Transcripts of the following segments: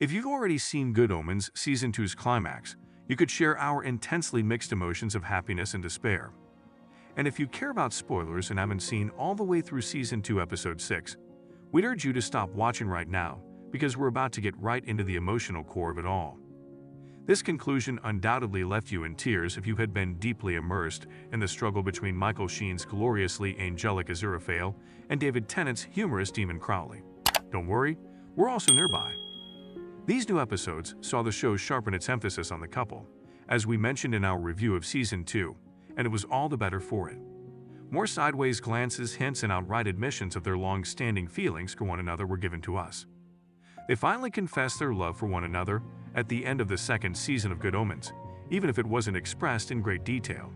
If you've already seen Good Omens Season 2's climax, you could share our intensely mixed emotions of happiness and despair. And if you care about spoilers and haven't seen all the way through Season 2 Episode 6, we'd urge you to stop watching right now because we're about to get right into the emotional core of it all. This conclusion undoubtedly left you in tears if you had been deeply immersed in the struggle between Michael Sheen's gloriously angelic Aziraphale and David Tennant's humorous Demon Crowley. Don't worry, we're also nearby. These new episodes saw the show sharpen its emphasis on the couple, as we mentioned in our review of Season 2, and it was all the better for it. More sideways glances, hints, and outright admissions of their long-standing feelings for one another were given to us. They finally confessed their love for one another at the end of the second season of Good Omens, even if it wasn't expressed in great detail.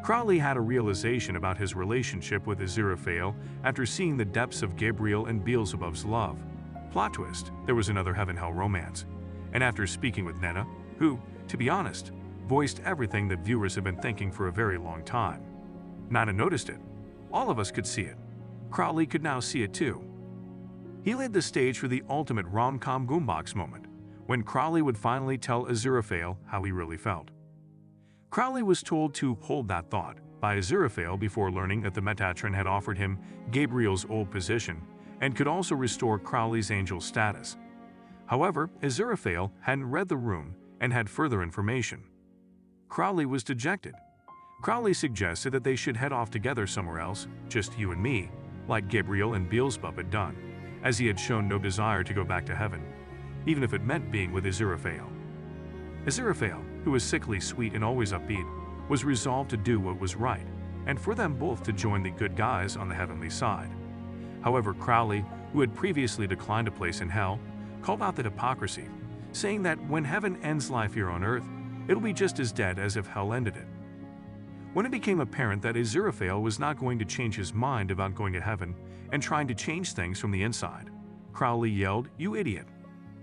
Crowley had a realization about his relationship with Aziraphale after seeing the depths of Gabriel and Beelzebub's love. Plot twist, there was another heaven-hell romance. And after speaking with Nena, who, to be honest, voiced everything that viewers have been thinking for a very long time. Nana noticed it. All of us could see it. Crowley could now see it too. He laid the stage for the ultimate rom-com boombox moment, when Crowley would finally tell Aziraphale how he really felt. Crowley was told to hold that thought by Aziraphale before learning that the Metatron had offered him Gabriel's old position and could also restore Crowley's angel status. However, Aziraphale hadn't read the room and had further information. Crowley was dejected. Crowley suggested that they should head off together somewhere else, just you and me, like Gabriel and Beelzebub had done, as he had shown no desire to go back to heaven, even if it meant being with Aziraphale. Aziraphale, who was sickly sweet and always upbeat, was resolved to do what was right, and for them both to join the good guys on the heavenly side. However, Crowley, who had previously declined a place in hell, called out that hypocrisy, saying that when heaven ends life here on earth, it'll be just as dead as if hell ended it. When it became apparent that Aziraphale was not going to change his mind about going to heaven and trying to change things from the inside, Crowley yelled, "You idiot!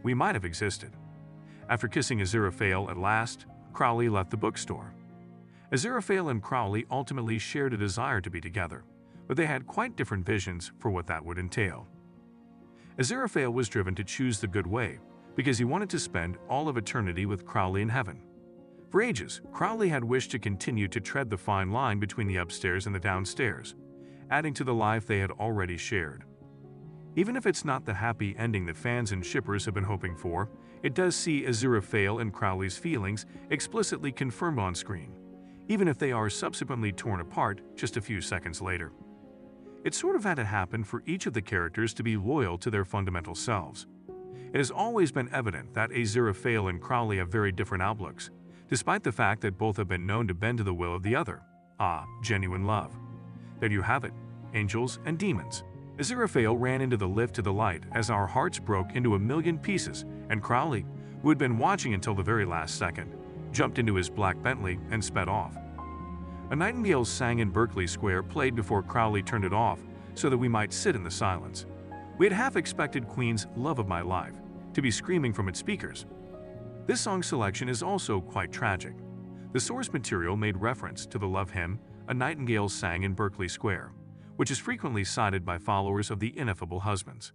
We might have existed." After kissing Aziraphale at last, Crowley left the bookstore. Aziraphale and Crowley ultimately shared a desire to be together, but they had quite different visions for what that would entail. Aziraphale was driven to choose the good way because he wanted to spend all of eternity with Crowley in heaven. For ages, Crowley had wished to continue to tread the fine line between the upstairs and the downstairs, adding to the life they had already shared. Even if it's not the happy ending that fans and shippers have been hoping for, it does see Aziraphale and Crowley's feelings explicitly confirmed on screen, even if they are subsequently torn apart just a few seconds later. It sort of had to happen for each of the characters to be loyal to their fundamental selves. It has always been evident that Aziraphale and Crowley have very different outlooks, despite the fact that both have been known to bend to the will of the other. Genuine love. There you have it, angels and demons. Aziraphale ran into the lift to the light as our hearts broke into a million pieces, and Crowley, who had been watching until the very last second, jumped into his black Bentley and sped off. A Nightingale sang in Berkeley Square played before Crowley turned it off so that we might sit in the silence. We had half expected Queen's Love of My Life to be screaming from its speakers. This song selection is also quite tragic. The source material made reference to the love hymn A Nightingale Sang in Berkeley Square, which is frequently cited by followers of the Ineffable Husbands.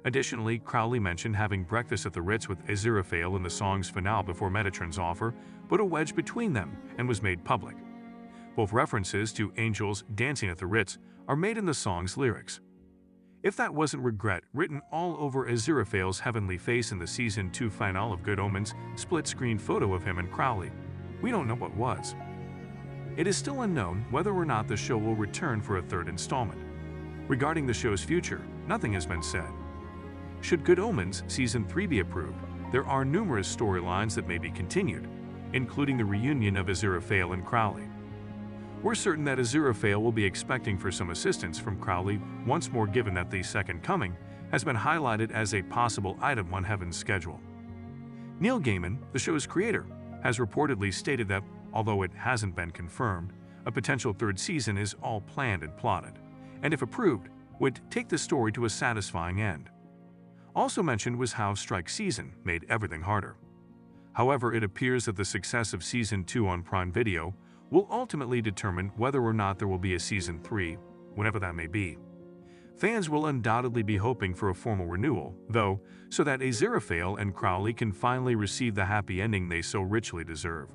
Additionally, Crowley mentioned having breakfast at the Ritz with Aziraphale in the song's finale before Metatron's offer put a wedge between them and was made public. Both references to angels dancing at the Ritz are made in the song's lyrics. If that wasn't regret written all over Aziraphale's heavenly face in the Season 2 finale of Good Omens split-screen photo of him and Crowley, we don't know what was. It is still unknown whether or not the show will return for a third installment. Regarding the show's future, nothing has been said. Should Good Omens Season 3 be approved, there are numerous storylines that may be continued, including the reunion of Aziraphale and Crowley. We're certain that Aziraphale will be expecting for some assistance from Crowley once more, given that the Second Coming has been highlighted as a possible item on Heaven's schedule. Neil Gaiman, the show's creator, has reportedly stated that, although it hasn't been confirmed, a potential third season is all planned and plotted, and if approved, would take the story to a satisfying end. Also mentioned was how Strike Season made everything harder. However, it appears that the success of Season 2 on Prime Video will ultimately determine whether or not there will be a Season 3, whenever that may be. Fans will undoubtedly be hoping for a formal renewal, though, so that Aziraphale and Crowley can finally receive the happy ending they so richly deserve.